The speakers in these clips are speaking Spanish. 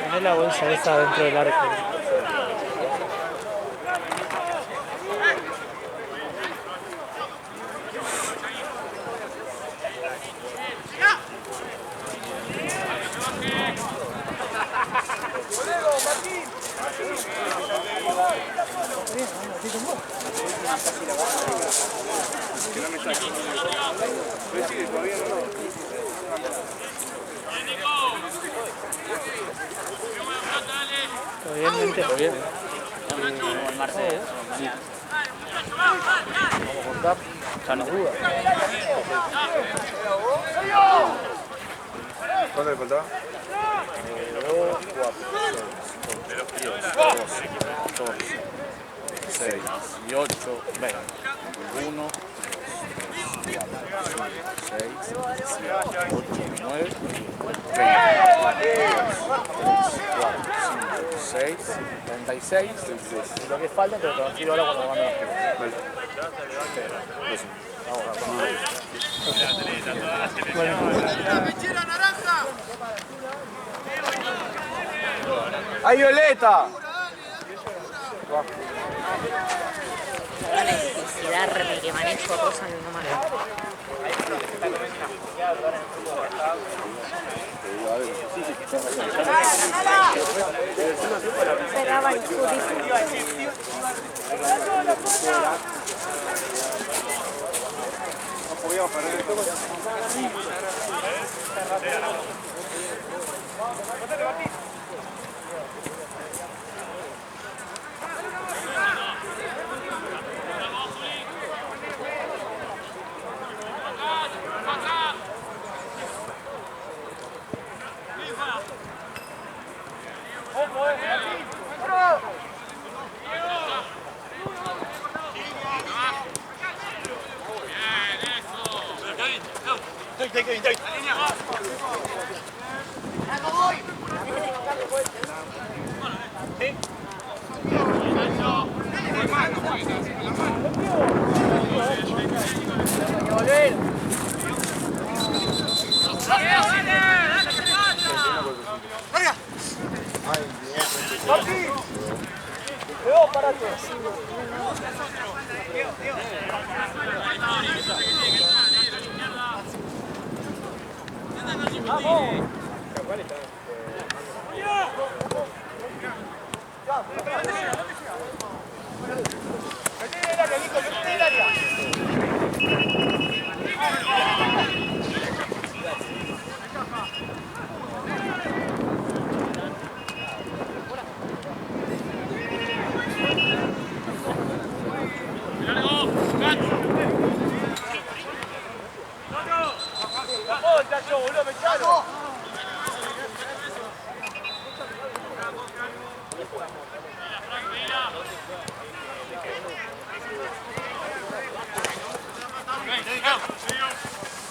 Poné la bolsa esa dentro del arco. Que no me saque. Pero sí, todavía no. Obviamente. ¿Todo bien? El martes. Vamos a contar. Ya no duda. ¿Cuánto le faltaba? 2, 4, 6, 12, 14, 16, 18, 20. 1, 2, 4, 6, 7, 8, 9, 20. 6, 36, y lo que falta te lo transfiero ahora cuando van a las pruebas. ¡Ay, Violeta! La necesidad que manejo cosas que no manejo. Esperaba el No podíamos perder esto.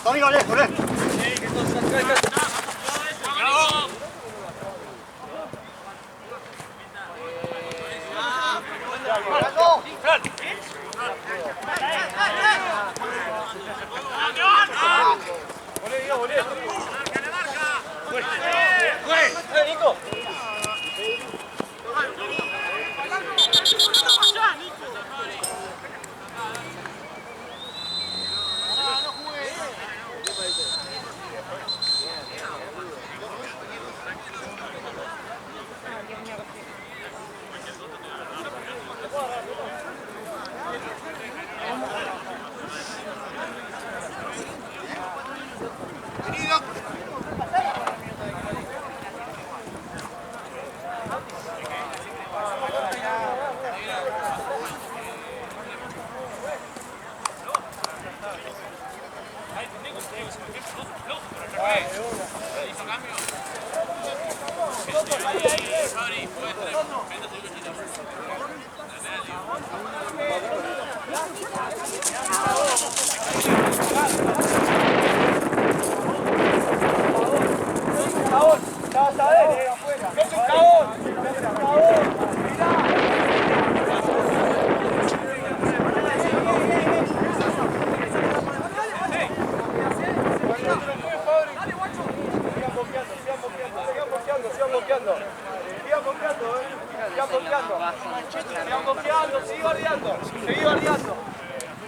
Tony, olé, olé.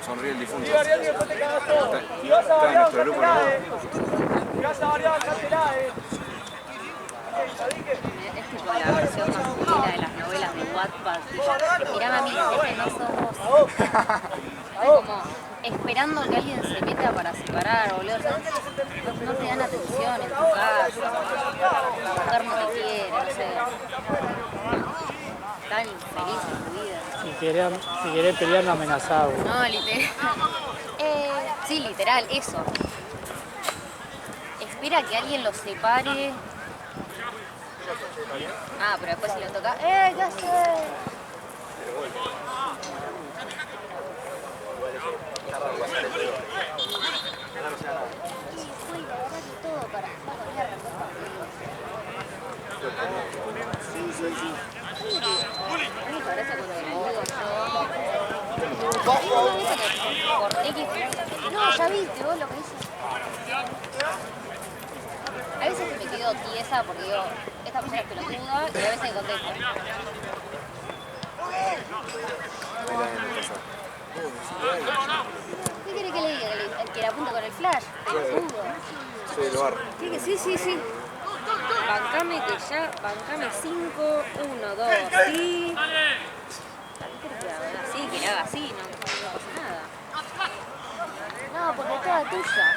Sonríe el difunto. Si vas a variar, cátela, Es tipo la versión masculina de las novelas de Wattpad. Mirá, mami, es que no sos vos. Como esperando que alguien se meta para separar, boludo. O sea, no te dan atención en tu casa. La mujer no te quiere, no sé. Tan infeliz en tu vida. Si querés pelear, no amenazás, güey. No, literal. Sí, literal, eso. Espera que alguien los separe. Ah, pero después si lo toca. ¿Qué haces? Todo para a mí me parece cuando le digo yo. Por X. No, ya viste vos lo que hice. A veces me quedo tiesa porque digo, esta persona es pelotuda y a veces me contesto. ¿Qué quiere que le diga? Que le apunte con el flash. Pelotudo. Sí. Bancame que ya, bancame 5, 1, 2, sí. Así, que le haga así, no pasa nada. No, porque es toda tuya.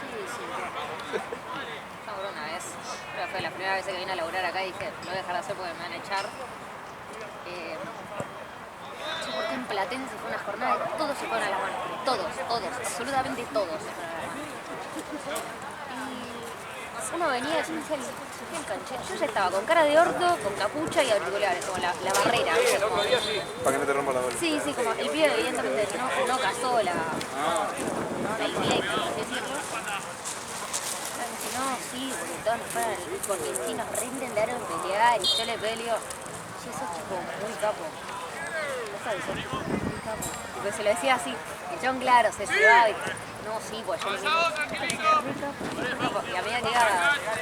Sí. Una vez, pero fue la primera vez que vine a laburar acá y dije, lo voy a dejar de hacer porque me van a echar. Porque en Platense fue una jornada de todos se fueron a la mano. Todos, absolutamente todos se fueron a la mano. Y uno venía y decía, yo ya estaba con cara de orto, con capucha y auriculares, como la barrera. Como, para que no te rompa la bola. Sí, como el pibe evidentemente no casó la iglesia, por así decirlo. No, sí, porque si nos reintentaron pelear y yo le peleo. Sí, sos tipo muy capo. ¿No sabes? Sos muy capo. Porque se lo decía así. Y John, claro, se cebaba y no, sí, pues yo le digo. Y a medida que iba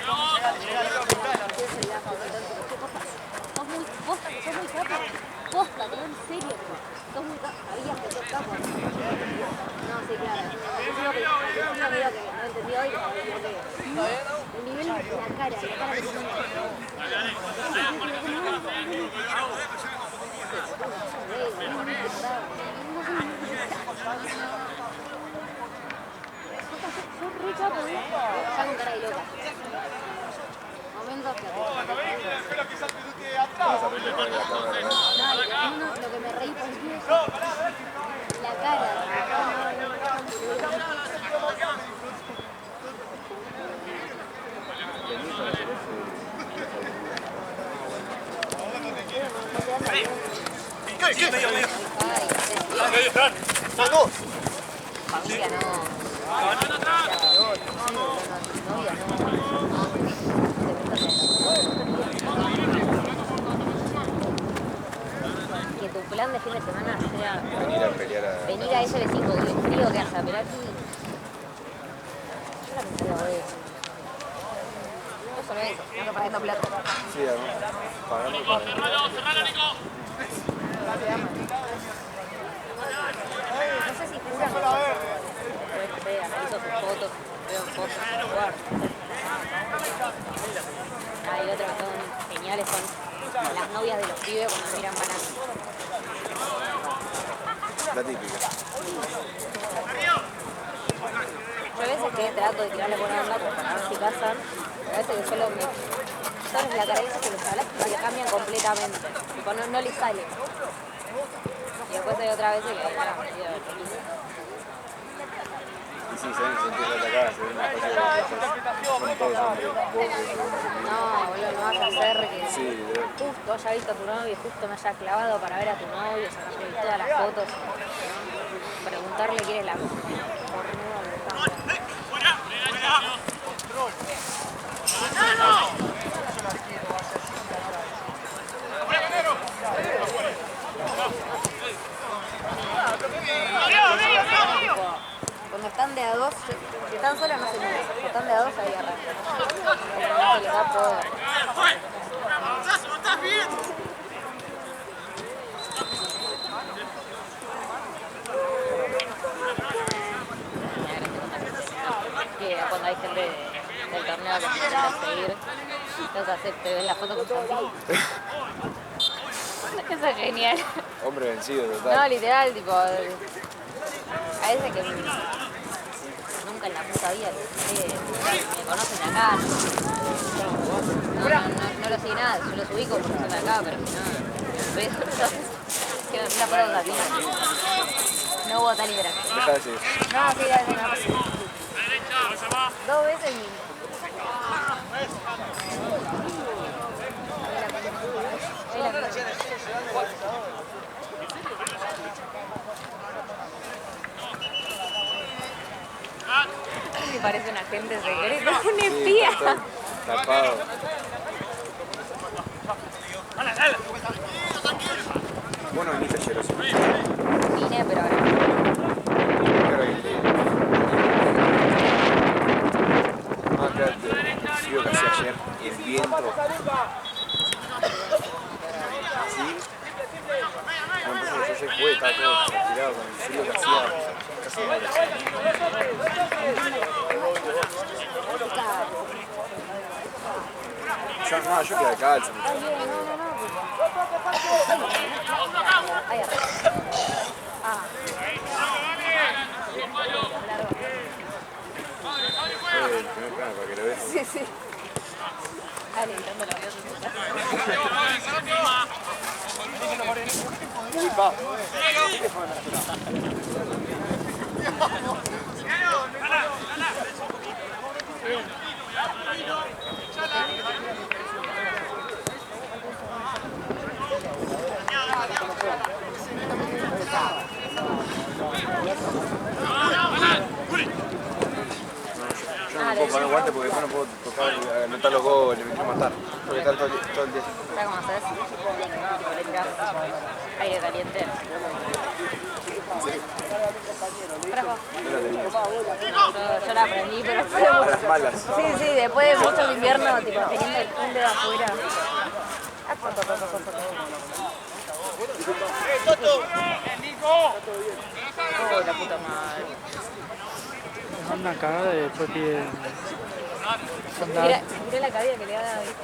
sos muy capo. Posta, no, en serio. Sos muy capo. Sabías que sos capo. No, sí, claro. Yo digo que no entendí hoy, el nivel de la cara que no sos re capo, ya con cara de loca. Momentos que lo que me reí por el la cara. Familia no. Que tu plan de fin de semana sea venir a F5, que el frío que hace, pero aquí. Yo la pensaba de eso. No solo eso, no perdiendo plata. Sí, además. Pagando por... No sé si piensan que analizo sus fotos, veo fotos en su cuarto. Hay otras que son geniales, son las novias de los pibes cuando miran bananas. La típica. Yo a veces que trato de tirarle buena onda para ver si casan, a veces que solo me... Solo la cara que les hablas y la cambian completamente. Tipo, no les sale. Y después hay otra vez que la medio feliz. Y sí, se ven sentir atacadas, se ven una cosa de son todos hombres. No, boludo, no vaya a ser que Sí, justo haya visto a tu novio y justo me haya clavado para ver a tu novio, sacándole todas las fotos. Pregunta preguntarle quién es la cornuda que está. Cuando están de a dos, si están solos no se mueven. Cuando están de a dos ahí arrancan. Se les da todo. Que cuando hay gente del torneo que se intenta seguir, te ves la foto con Santi. Eso es genial. Hombre vencido, total. No, literal, tipo. A veces que nunca en la puta vida me conocen de acá, no lo sé nada, yo los ubico porque son de acá, pero si no, ves, que me foto con Santi. No hubo tal interacción. Deja de decir. No, sí, ya no. 2 veces y... Me parece un agente secreto, un espía. Tapado. Vos no viniste ayer, ¿sí? Vine, pero ahora no. Creo que no, quédate. El frío que hacía ayer y el viento. Sí. Bueno, entonces yo fue, estaba todo tirado con el frío que hacía. Casi yo quedé calzo. Ahí arriba. Ah. El primer plano para que lo veas. Sí, sí. Alentando la vida. Yo no puedo poner guantes porque después no puedo tocar, anotar los goles, me quiero matar. Porque estar todo el día. ¿Sabes cómo haces? Le tirás aire caliente. Fresco. Yo la aprendí, pero después de A las malas. Sí, sí, después de mucho invierno, tipo, teniendo un dedo afuera. Oh, la puta madre. Me mandan cagada y después piden. Mirá la cabida que le da a David.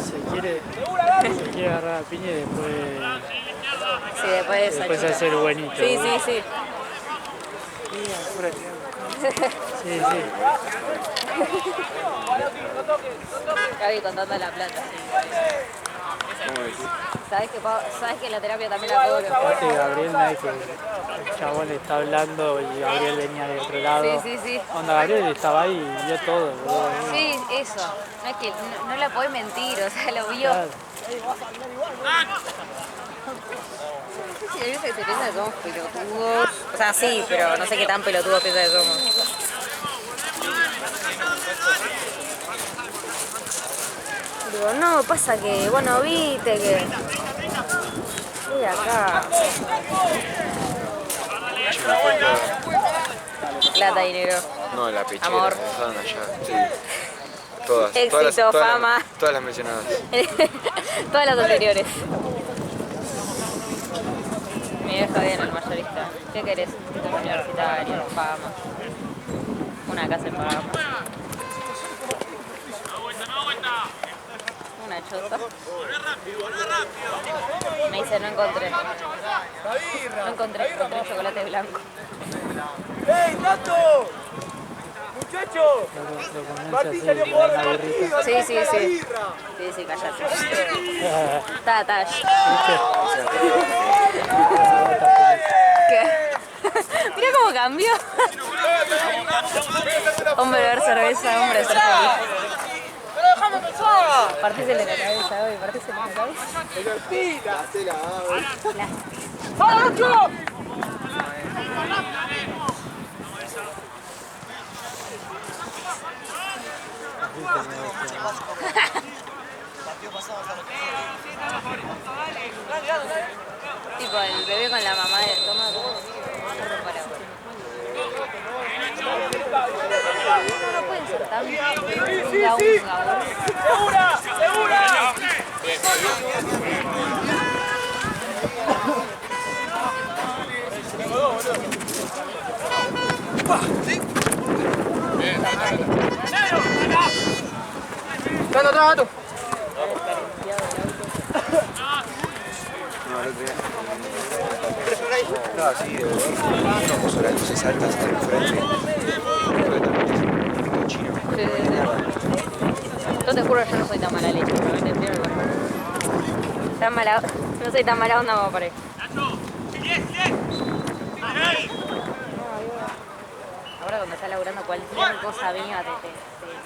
Se quiere agarrar a piña y después. Sí, después Se hace el buenito. Sí, sí, sí. Sí, sí. Gaby contando la plata. ¿Cómo decís? ¿Sabes que la terapia también la cobro? Aparte Gabriel me dijo que el chabón le está hablando y Gabriel venía de otro lado. Sí, sí, sí. Onda, Gabriel estaba ahí y vio todo, boludo. Sí, eso. No es que no la podés mentir, o sea, lo vio. Claro. Sí, hay veces que se piensa que somos pelotudos. O sea, sí, pero no sé qué tan pelotudos piensa que somos. Digo, no, pasa que, bueno, viste que... Estoy acá. Plata, dinero. No, la pechera. Amor. Dejaron allá. Sí. Todas. Éxito, fama. Todas las mencionadas. Todas las anteriores. Mi vieja bien, el mayorista. ¿Qué querés? Título universitario, fama. Una casa en Paraguay. Una chota. Me dice, no encontré. No encontré chocolate blanco. ¡Ey, Tato! ¡Muchachos! Lo convence así, le da una birrita. Sí, sí, sí. Sí, sí, cállate. Está. ¿Qué? Mira cómo cambió. Hombre ver cerveza, hombre ser feliz. ¡Pero déjame pensar! Partísele la cabeza, hoy, partísele la cabeza. ¡Tira! La... ¡Vamos, Lucho! ¡Gato, gato! No, sí, uno puso las luces altas hasta el frente. Creo que también es como chino. Yo te juro, yo no soy tan mala leche, tan mala, no soy tan mala onda como por ahí. Ahora cuando estás laburando cualquier cosa mía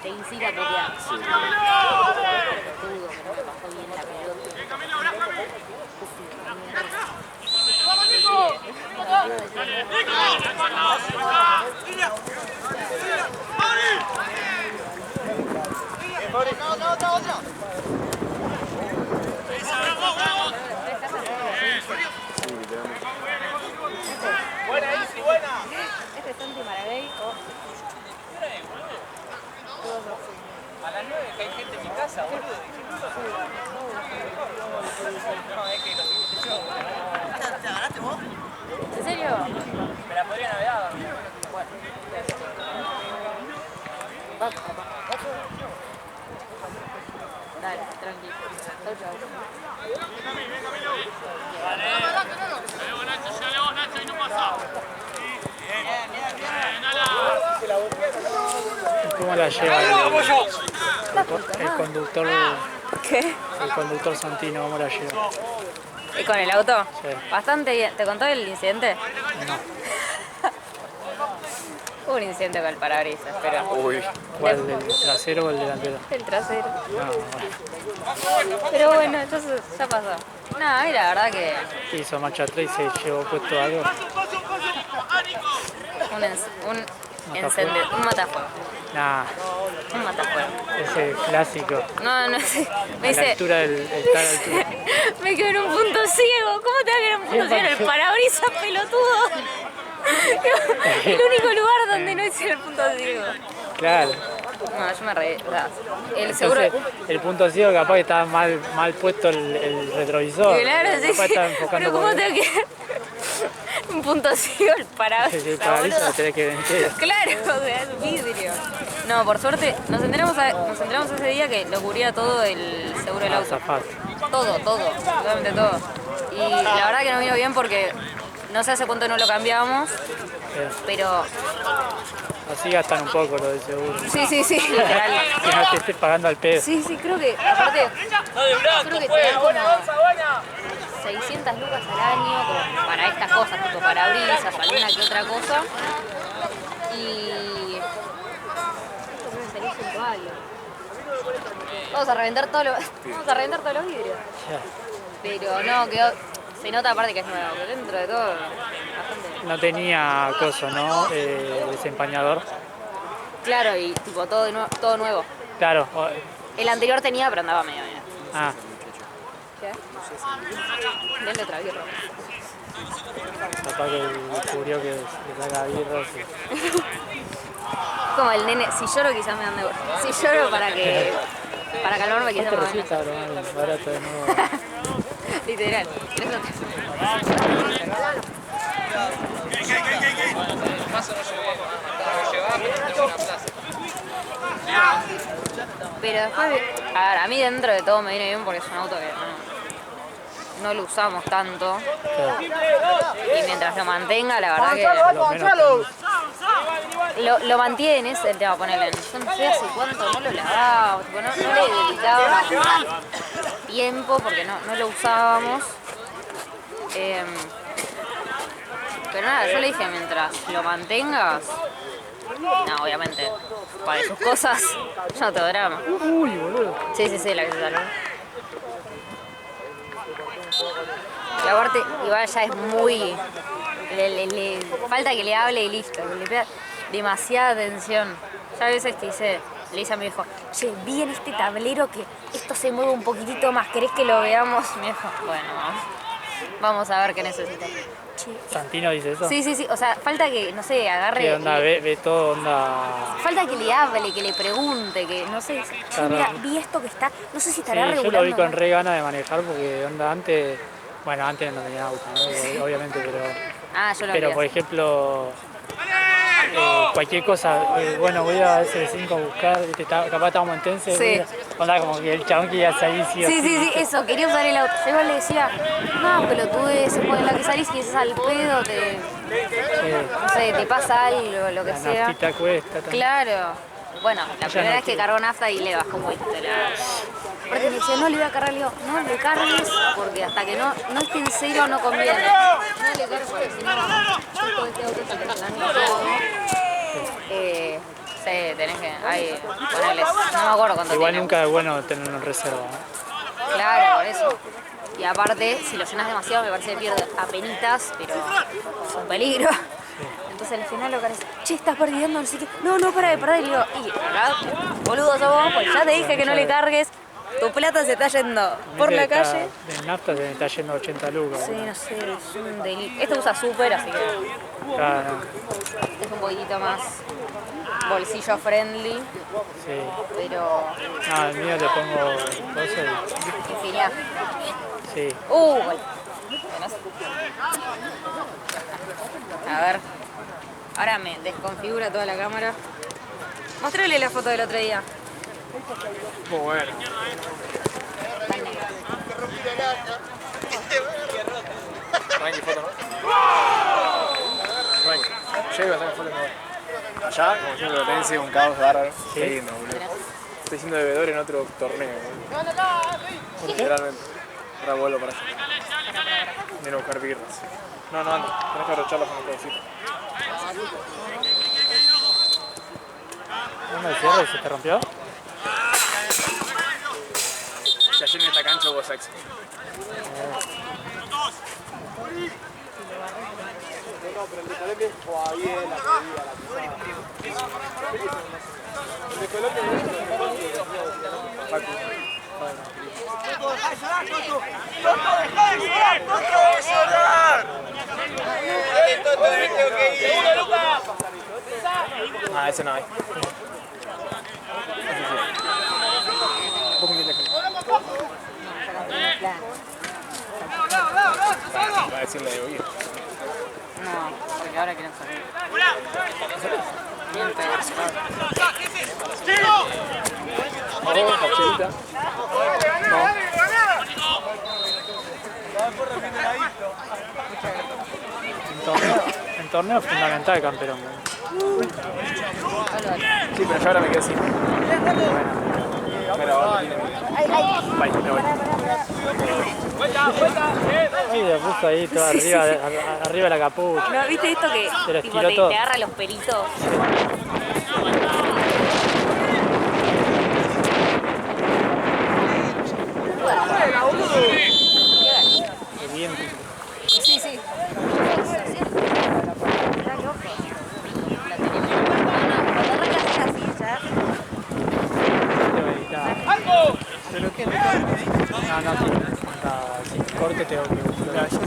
te incita a putear. Sí. Dudo que no me pasó bien la pelota. Buena, Isi, buena. Este es Santi Maragall. A las 9 que hay gente en mi casa, boludo. No, es que los invité yo. ¿Te ganaste vos? ¿En serio? Me la podrían haber dado. Bueno. Dale, tranquilo. Chau, chau. ¿Cómo la lleva el conductor? ¿Qué? El conductor Santino, ¿cómo la lleva? ¿Y con el auto? Sí. Bastante bien. ¿Te contó el incidente? No. Hubo un incidente con el parabrisas, pero... Uy. ¿Cuál, el trasero o el delantero? El trasero. No, bueno. Pero bueno, entonces ya pasó. No, y la verdad que Hizo marcha atrás y se llevó puesto algo. un matafuego. Nah, Un matafuego. ese clásico. No sé. Me A la dice... altura del estar a la altura. Me quedo en un punto ciego. ¿Cómo te va a quedar en un punto ciego? En el parabrisas, pelotudo. El único lugar donde no es el punto ciego. Claro. No, yo me reí. O sea, el seguro... Entonces, el punto ciego capaz que estaba mal puesto el retrovisor. Claro, sí, Capaz sí. estaba enfocando Pero ¿cómo por- te va a quedar un punto ciego el parabrisas? el parabrisas lo boludo? tenés que vender. Claro, o sea, es vidrio. No, por suerte, nos enteramos ese día que lo cubría todo el seguro del auto. Zapato. Todo, absolutamente todo. Y la verdad que nos vino bien porque no sé hace cuánto no lo cambiamos, pero Así gastan un poco lo del seguro. sí, literal. Que no te estés pagando al pedo. Sí, creo que, aparte, creo que te dan como 600 lucas al año como para estas cosas, tipo parabrisas o alguna que otra cosa. Y... esto puede salir puntual. Vamos a reventar todos los vidrios. Ya. Pero no, quedó... Se nota aparte que es nuevo, pero dentro de todo, bastante... No tenía coso, ¿no? Desempañador. Claro, y tipo todo nuevo. Claro. El anterior tenía, pero andaba medio bien. Ah, ¿Qué? Denle otra birra. capaz que descubrió que le saca birra. Sí. Como el nene, si lloro quizás me dan de... Si lloro para calmarme quizás ¿Cuánto me dan de... resulta lo barato de nuevo? Literal. ¿Querés otra? Pero después, a ver, a mí dentro de todo me viene bien porque es un auto que no lo usamos tanto. Y mientras lo mantenga, la verdad que lo mantiene, ese es el tema, ponerle. Yo no sé hace cuánto no lo lavaba, tipo, no le dedicaba tiempo porque no lo usábamos. Pero nada, yo le dije, mientras lo mantengas, no, obviamente, para sus cosas, yo no tengo drama. Uy, boludo. Sí, la que se salvó. Y aparte, igual ya es muy... Le falta que le hable y listo. Le pega demasiada atención. Ya a veces le dice a mi hijo, che, vi en este tablero que esto se mueve un poquitito más, ¿querés que lo veamos? Mi hijo, bueno, vamos a ver qué necesita. Che, ¿Santino dice eso? sí, o sea, falta que, no sé, agarre... ¿Qué onda? Ve todo, onda... Falta que le hable, que le pregunte, que no sé, che, mira, vi esto que está, no sé si Sí, estará yo regulando. lo vi con re ganas de manejar porque onda antes... Bueno, antes no tenía auto, ¿no? Obviamente, pero Ah, yo lo Pero vi por así. ejemplo, cualquier cosa, bueno, voy a S5 a buscar, ¿viste? Capaz estábamos en Tense, Sí. onda como que el chabón quería salir sí o Sí, sí, sí, ¿viste? eso, quería usar el auto. Yo igual le decía, no, pelotude, se pone en la que salís y es al pedo, no sé, te pasa algo, lo que La sea. naftita cuesta también. Claro. Bueno, la no primera vez que quiere. cargó nafta y le bajó un poquito la... Aparte me decía, no le voy a cargar, le digo, no le cargues porque hasta que no esté en cero no conviene. No le cargues porque si no, justo este auto se te planea todo. Sí, tenés que, ponerles, no me acuerdo cuánto Igual tiene. nunca es bueno tenerlo en reserva, ¿no? Claro, por eso. Y aparte, si lo llenas demasiado me parece que pierde apenitas, pero es un peligro. Entonces al final lo que haces, che, estás perdiendo, no sé qué. No, para de perder. Y le digo, y acá, boludo sos vos, pues ya te dije que no le cargues. Tu plata se está yendo por la calle. En nafta se me está yendo 80 lucas. Sí, no sé, es un delirio. Esto usa súper, así que Claro, es un poquitito más bolsillo friendly, sí. pero No, el mío le pongo cosas infinidad. y sí. Bueno, a ver, ahora me desconfigura toda la cámara. Mostrale la foto del otro día. Muy bueno. Está en negro. Ranky, foto, ¿no? Ranky. Yo iba a sacar foto, no. Allá, como siempre, lo tenés, un caos bárbaro. Qué lindo, boludo. Estoy siendo bebedor en otro torneo, boludo. Literalmente. Ahora vuelvo para allá. Viene a buscar birras. No, anda. Tenés que abrocharlas con el codecito. ¿No me cierre? ¿Se te rompió? Si ayer en esta cancha hubo sexo. Ah, ese no hay. Va a decirle de oír. No, porque ahora quieren salir. Bien pedazo. Cachorita. En torneo es fundamental, campeón. Sí, pero yo ahora me quedé así. Bueno, bye, me voy. Ay, le puso ahí todo arriba, arriba de la capucha. ¿No viste esto que Se lo tipo, estiró todo. te agarra los pelitos? Bien. Sí, sí. Está loco. La tenemos. Cuando arrancas así ya. ¿Pero qué? No, sin corte tengo que buscar. No,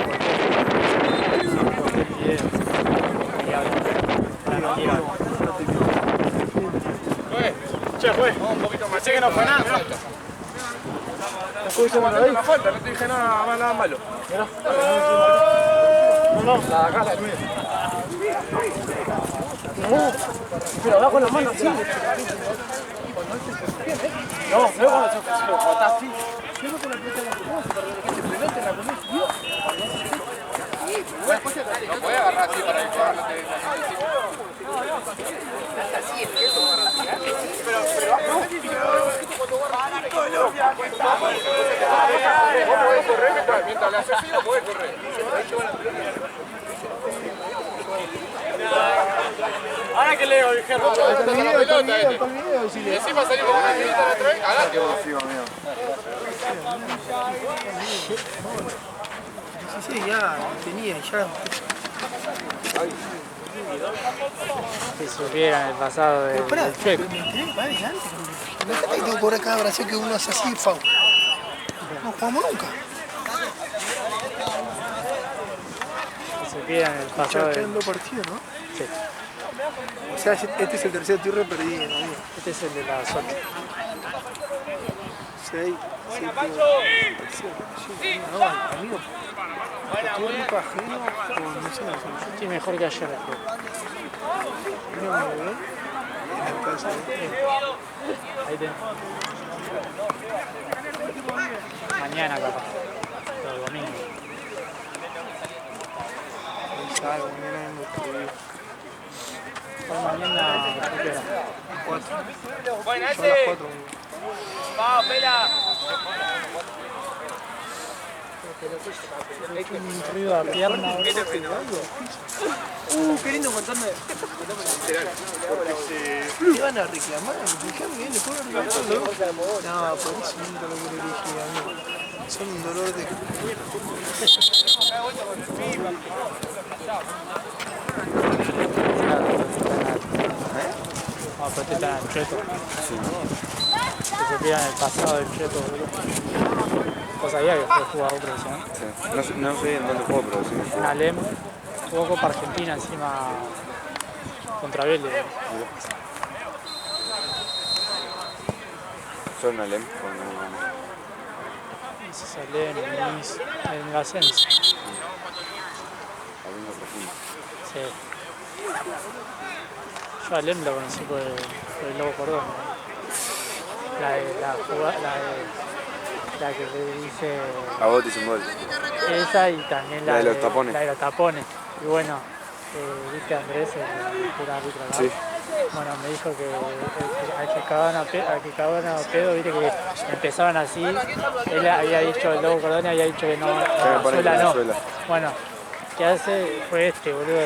porque el video. Ahí habla. Che, fue. Un poquito más. Che, que no fue nada. No falta, no te dije nada malo. No, la de acá, la tuya. No, pero va con las manos así. No, no es cuando se lo botás así. Yo no con la pelota en la mano, se pelota en la mano, Dios. No puede agarrar así para dispararlo. Vos podés correr mientras le haces así, vos podés correr. Ahora que leo, dije, no, la pelota, y encima salimos con una pelota la otra vez, adelante. Sí, ya tenía, ya. Si supieran el pasado del Chueco. Imagínate que tengo que cobrar cada brazo que uno hace así, FAU. No jugamos nunca. Si supieran el pasado Quedan del... dos partidos, ¿no? Sí. O sea, este es el tercer tiro perdido, amigo. Este es el de las 8. 6, 7, 8. No, amigo. ¿Tuvo equipo ajeno o no sé? Estoy mejor que ayer. No, muy bien. Me cansa. Ahí tenés. Mañana capaz. Pero domingo. Salgo, mañana me escribí. Por mañana, ¿qué hora? 4. Son las 4. Un ruido a pierna. Qué lindo contando. ¿Qué van a reclamar? Fíjame bien, le puedo reclamarlo. No, por eso nunca lo quiero elegir, amigo. Son un dolor de... No, pero te están al cheto. Que se pegan el pasado del cheto, boludo. ¿Vos sabías que fue jugador profesional? Sí. No sé en dónde juego, pero sí. En Alem, jugó Copa Argentina encima contra Vélez. Soy un alem Ese es Alem, Muniz, en el ascenso. Alem profundo. Sí. Yo a Alem lo conocí por el Lobo Cordón. La que le dice... A vos te hice un gol. Esa y también La de los tapones. La de los tapones. Y bueno, viste a Andrés, el árbitro acá. Sí. Bueno, me dijo que al que cagaban a pedo, viste que empezaban así. Él había dicho, el Lobo Cordón había dicho que no, Venezuela no. Bueno, ¿qué hace? Fue este, boludo.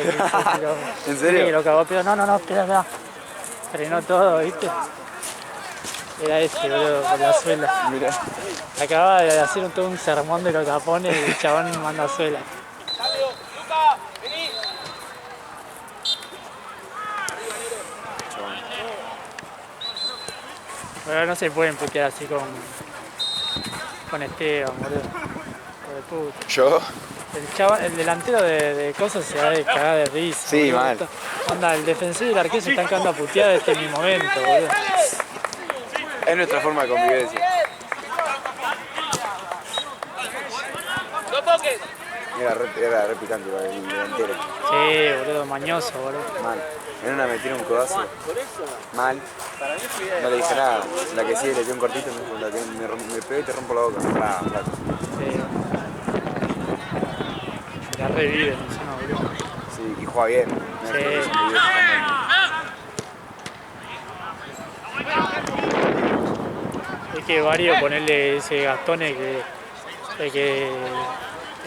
¿En serio? Sí, lo cagó a pedo. No, espera. Frenó todo, viste. Era este, boludo, por la suela. Mirá. Acababa de hacer todo un sermón de los tapones y el chabón manda suela. Pero no se pueden putear así con Esteban, boludo. Hijo de puta. ¿Yo? El delantero de cosas se va de cagar de risa. Sí, boludo. mal. Onda, el defensor y el arquero se están cagando a putear desde mi momento, boludo. Es nuestra forma de convivencia. Era re picante el delantero. Sí, boludo, mañoso, boludo. Mal. En una me tiró un codazo. Mal. No le dije nada. La que sí le dio un cortito, me dijo, la que me pegó y te rompo la boca. Plato. Sí. La reviven encima, boludo. Sí, y juega bien. Sí. Es que varios ponerle ese Gastone el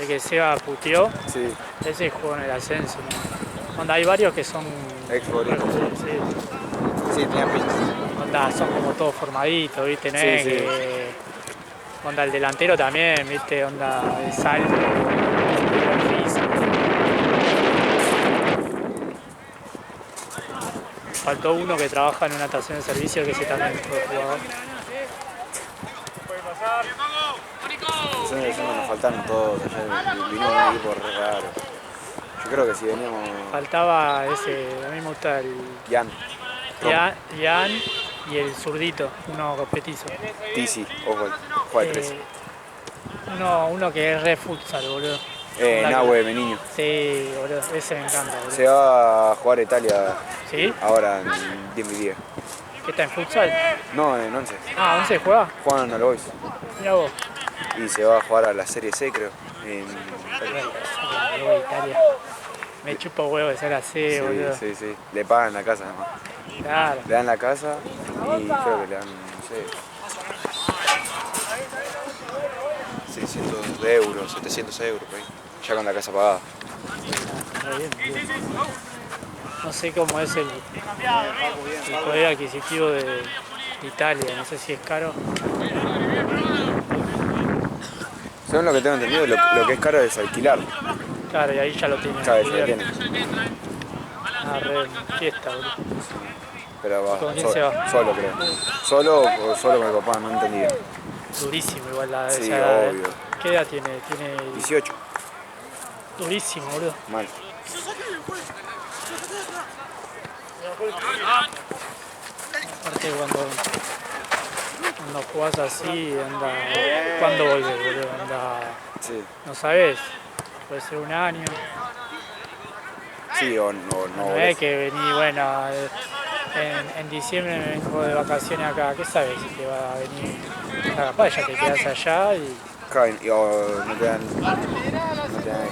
que Seba puteó, Sí. ese jugó en el ascenso, ¿no? Onda, hay varios que son Ex favoritos. sí, Sí, tenía pinches. onda, son como todos formaditos, ¿viste? ¿No? Sí, Es sí. que, onda, el delantero también, ¿viste? Onda, de salto, buen físico. Faltó uno que trabaja en una estación de servicio que ese también fue jugador. Eso nos faltaron todos. Ayer vino un equipo re raro. Yo creo que si veníamos. Faltaba ese, a mí me gusta el Ian, Ian y el zurdito, uno petizo. Tizi, ojo, juega de 3. Uno que es re futsal, boludo. Nahue, mi niño. Sí, boludo, ese me encanta, boludo. Se va a jugar a Italia ¿Sí? ahora en 10 días. ¿Qué está en futsal? No, en 11. Ah, ¿11 juega? Juegan a los Boys. Mira vos. Y se va a jugar a la Serie C, creo. En Italia. Me chupa huevo de ser así, boludo. sí. Le pagan la casa además. Claro. Le dan la casa y creo que le dan, no sé, 600 euros, 700 euros por ahí. Ya con la casa pagada. Está bien, boludo. No sé cómo es el poder adquisitivo de Italia, no sé si es caro. Según lo que tengo entendido, lo que es caro es alquilar. Claro, y ahí ya lo tienen. Cada vez ya lo tiene. Ah, re fiesta, boludo. Pero va, ¿Con quién se va? solo creo. ¿Solo o solo con el papá? No entendí. Durísimo igual la Sí, esa edad, obvio. ¿Qué edad tiene? Tiene 18. durísimo, boludo. Mal. Aparte cuando jugás así, anda. ¿Cuándo volvés, boludo? Anda. Sí. No sabés. puede ser un año. Sí, o no. No es que vení, bueno, en diciembre me vengo de vacaciones acá, ¿qué sabes si te va a venir? Capaz ya te quedas allá y... Claro, o no te dan el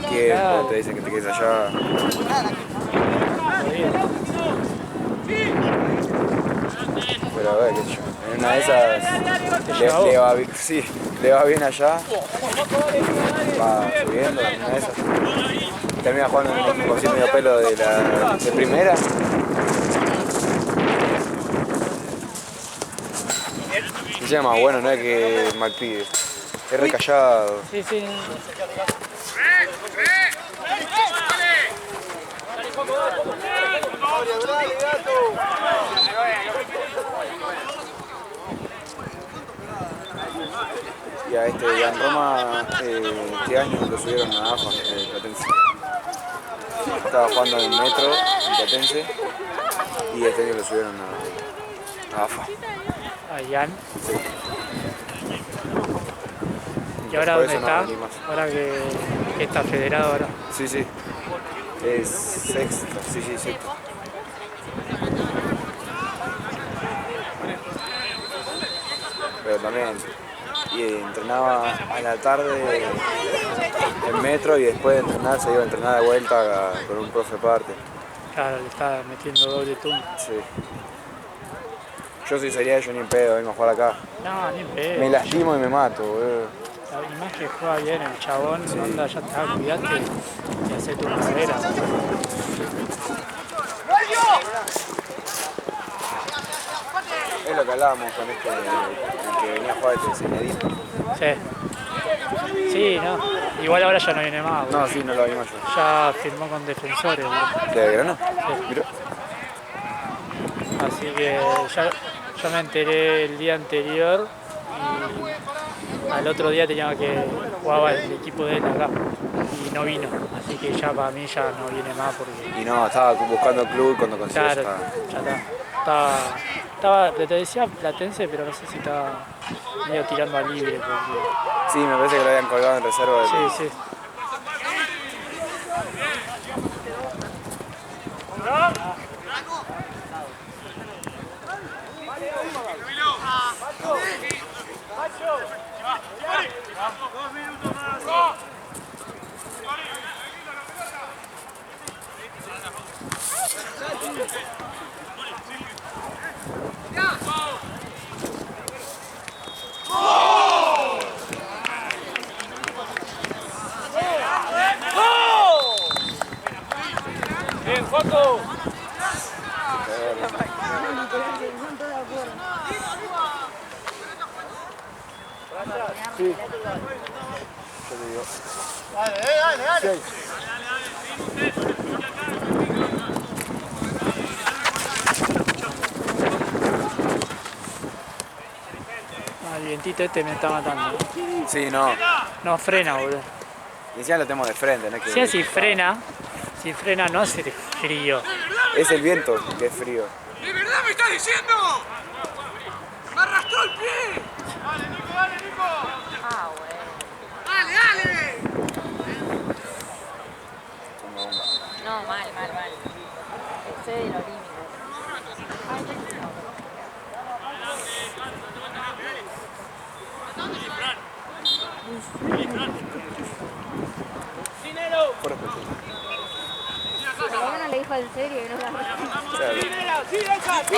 tiempo, Claro. te dicen que te quedes allá. Jodido. Pero a ver, qué sé yo. En una de esas le va bien allá. Va subiendo, en una de esas. Termina jugando en un equipo así medio pelo de primera. Y se llama bueno, no es que mal pibe. Es re callado. Sí, sí. Y a Jan Roma este año lo subieron a AFA, Platense. Estaba jugando en el Metro, en Platense, y este año lo subieron a AFA. A Jan. Sí. ¿Y ahora Por dónde eso no está? vení más. Ahora que está federado ahora. Sí, sí. Es sexto, sí, sexto. Pero también entrenaba a la tarde en Metro y después de entrenar se iba a entrenar de vuelta con un profe aparte. Claro, le está metiendo doble turno. Sí. Yo si sería yo ni en pedo, vengo a jugar acá. No, ni pedo. Me lastimo y me mato, boludo. Y más que juega bien el chabón, onda, ya te cuidate y hace tu carrera. Es lo que hablábamos con el que venía a jugar este Zinedine. Sí. Sí, no. Igual ahora ya no viene más, boludo. No, sí, no lo vimos yo. Ya firmó con Defensores, boludo. ¿De Belgrano? Sí. Mirá. Así que ya, yo me enteré el día anterior y al otro día tenía que jugar el equipo de él acá y no vino. Así que ya para mí ya no viene más porque... Y no, estaba buscando club cuando consiguió. Claro, ya está. Estaba, te decía Platense, pero no sé si estaba medio tirando a libre. Porque... Sí, me parece que lo habían colgado en reserva. Sí, sí. Bien, Joaco. Sí. Yo te digo. Dale. 6. El vientito este me está matando. Sí, no. No frena, boludo. Y encima lo tenemos de frente, ¿no? Si así frena, si frena no hace frío. Es el viento que es frío. ¿De verdad me estás diciendo? ¡Me arrastró el pie! Dale, Nico, dale, Nico. Ah, bueno. ¡Dale, dale! No, mal. Excede los límites. Por respeto. Por lo menos le dijo en serio y no la Claro. ¡Sí, esa! ¡Sí!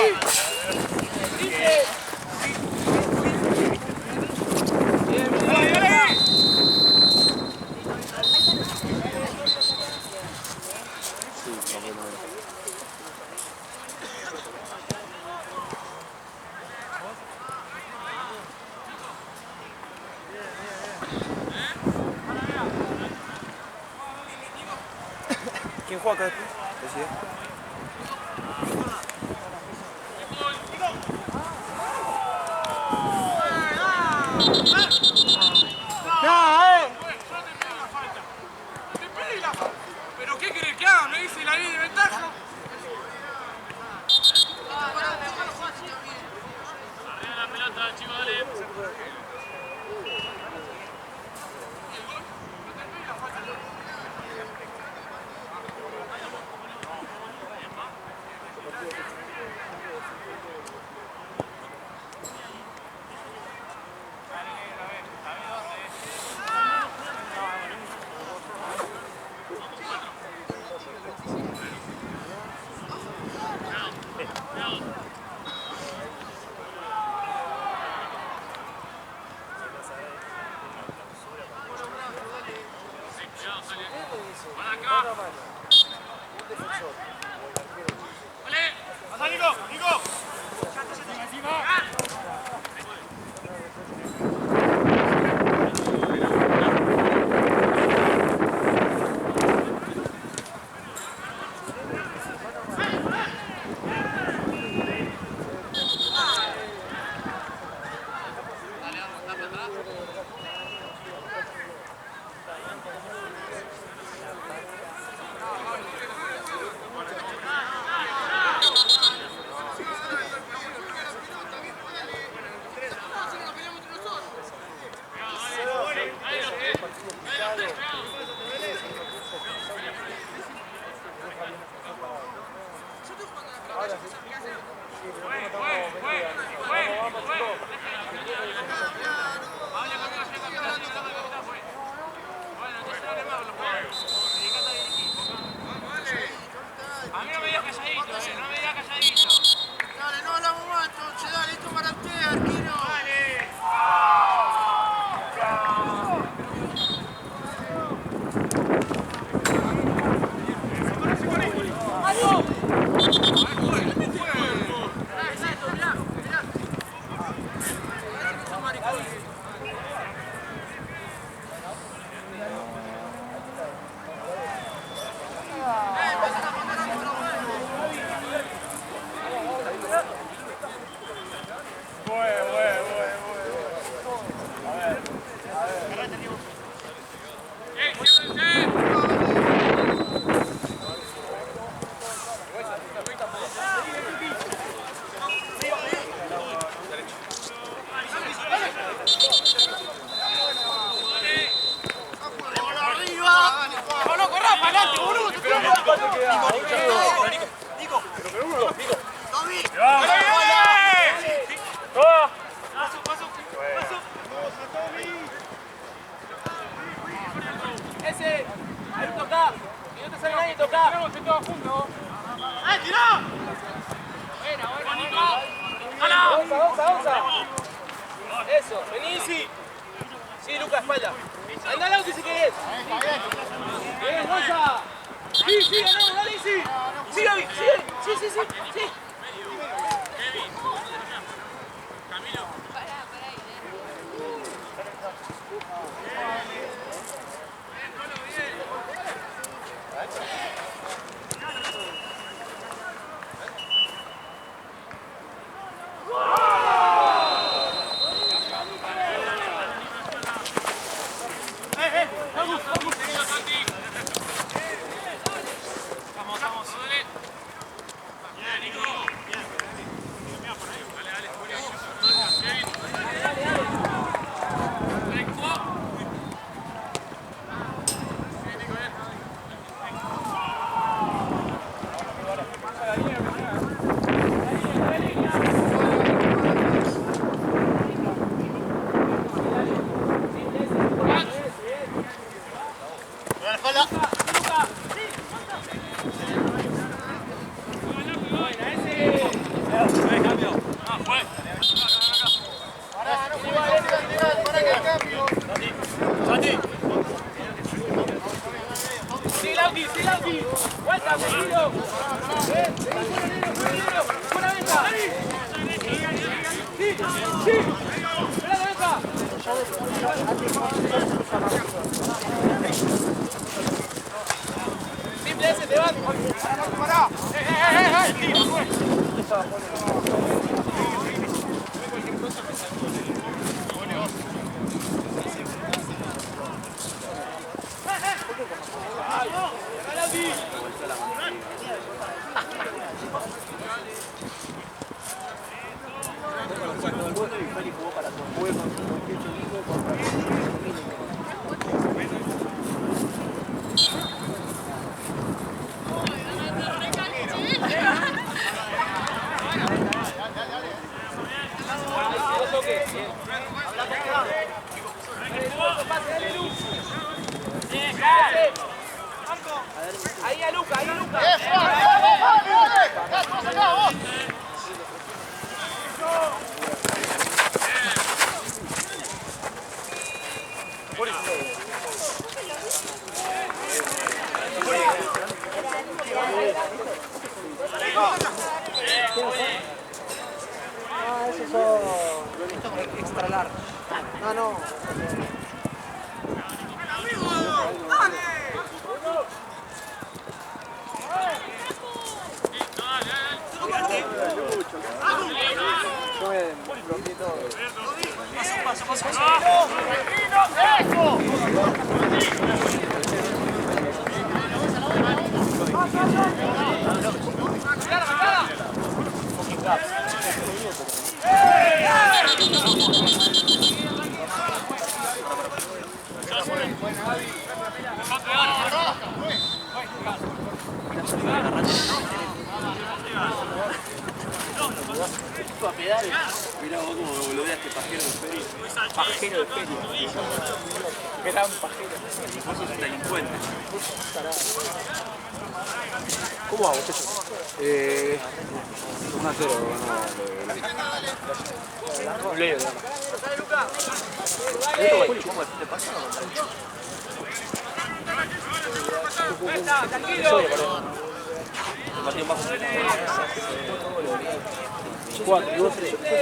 ¿Quién juega acá después? Decide. ¿Pero qué querés que haga? ¿Me dice la ley de ventaja? Arriba la pelota, chicos, dale. Ahí a Lu. Mirá vos como boludeaste pajero de feria. Pajero de feria. Gran pajero. Vos sos un delincuente. ¿Cómo va, muchachos? 1-0 Un lío, digamos. ¿Cómo te pasa? Partido más. 4. Yo te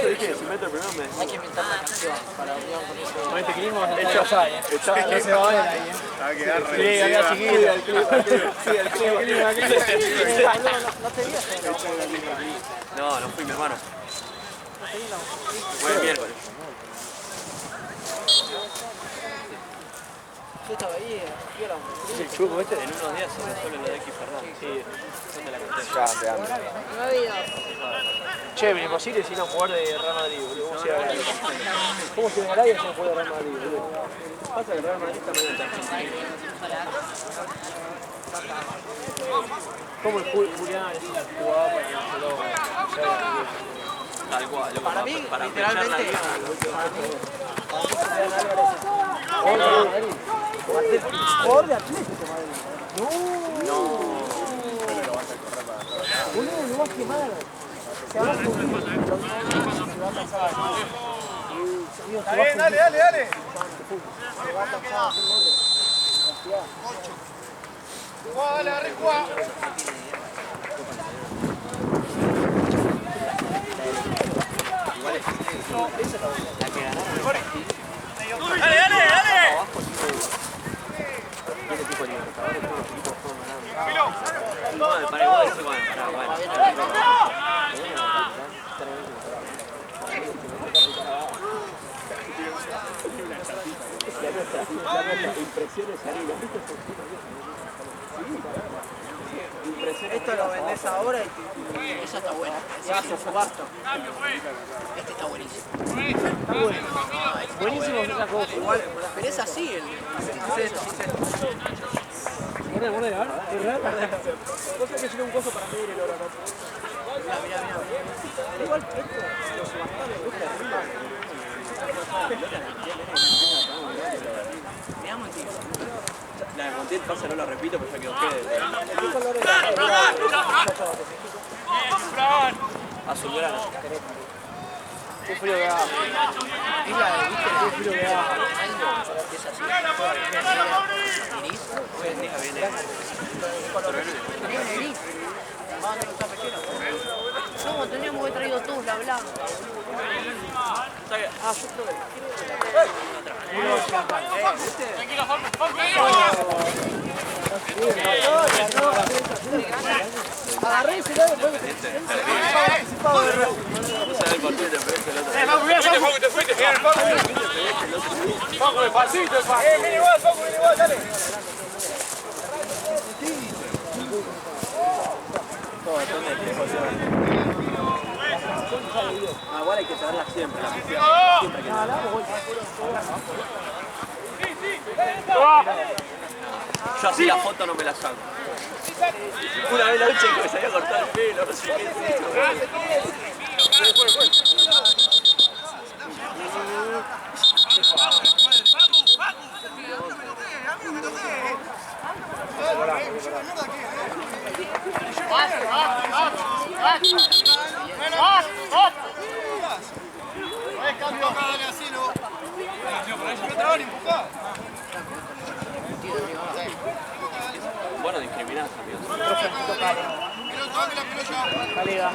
dije que si meto el primero me decís. Hay que inventar una canción para unión con eso. Con este clima vas a estar allá, ¿eh? No se va a ver ahí, ¿eh? Va a quedar Sí, acá chiquito. No, no fui mi hermano. Fue el miércoles. Yo estaba ahí, El chupo este en unos días se resuelve lo de X Fernández. Sí, no te la conté. Ya se anda. Che, me imposible sin jugar de Real Madrid, boludo. ¿Cómo se ve Arabia sin jugar de Real Madrid, boludo? Pasa que el Real Madrid está medio en Argentina. ¿Cómo el Julián es un jugador para que se lo... Tal cual. Para mí, literalmente, Jugador de Atlético, madre. No. Boludo, lo va a quemar. Se va a pasar. Dale. Dale, recuá. Dale. Ese tipo de libertadores, todo el tipo fue ganando. No, para igual, esto lo vendés ahora y esa está buena. Ya se subasto. Este está buenísimo. Buenísimo es una cosa. Igual, pero es así el. Mordé, ¿verdad? Es raro. Cosa que tiene un coso para medir el oro acá. Mira. Igual esto, los subastadores, gusta arriba. Mirá Montiel. La de Montiel pasa, no lo repito, pero ya quedó quede. Azul grana. Qué frío que haga. Es la de, ¿viste? Qué frío que haga. Es así. No, teníamos que haber traído todos la blanca. Agarré ese lado después. Te fuiste, Paco, despacito, viene igual, dale. Igual hay que saberla siempre, la siempre que yo así la foto no me la saco. Una vez la noche que me salía a cortar el pelo, no sé qué es eso. Bueno, discriminás, amigos. La liga.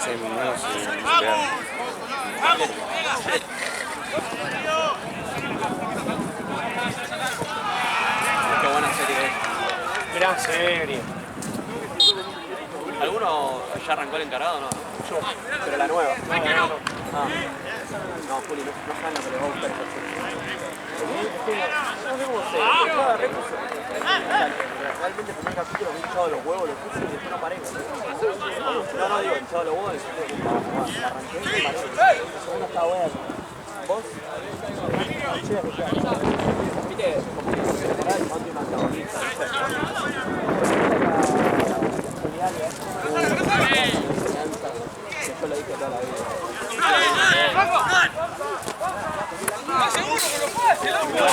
Sí, no, sí, Qué buena serie es. Gran serie. ¿Alguno uno ya arrancó el encargado, ¿no? Yo, pero la nueva. No, Juli, no gana, pero va a buscar esa no sé cómo se... Cada recurso. Realmente el primer capítulo me he hinchado los huevos, lo puse y después no paré. No, digo, hinchado los huevos, después arranqué y paré. La segunda estaba buena. ¿Vos? Viste, como que se preparaba el mando y más cabrita. Yo lo dije toda la vida.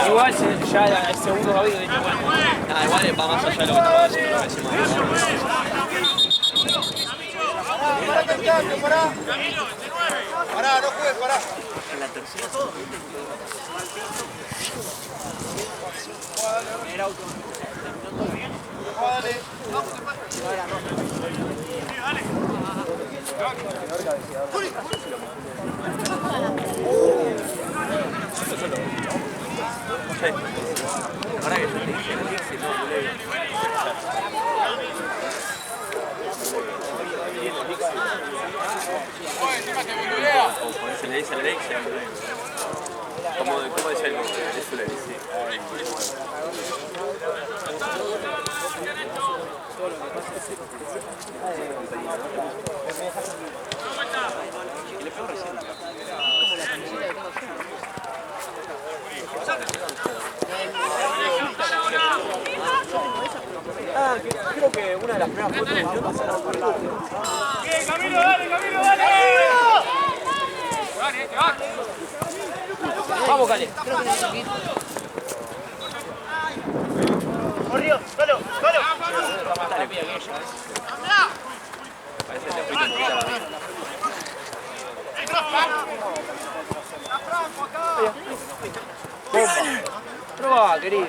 Igual ya el segundo capítulo dicho, bueno. Igual va más allá de lo que estaba diciendo, lo que decimos. Pará, no juegues, pará. En la tercera ahora que yo te dije, no dije, no, como se le dice a Alexia, ¿cómo decía el nombre? Eso le dice. Y le pegó recién. Creo que una de las primeras fotos que yo pasaron por lado. Camilo, dale! Vamos, Cali. ¡Corrió! ¡Solo! Dale, pilla que ella. Parece que te fuiste en pizza la vida. Proba, querido.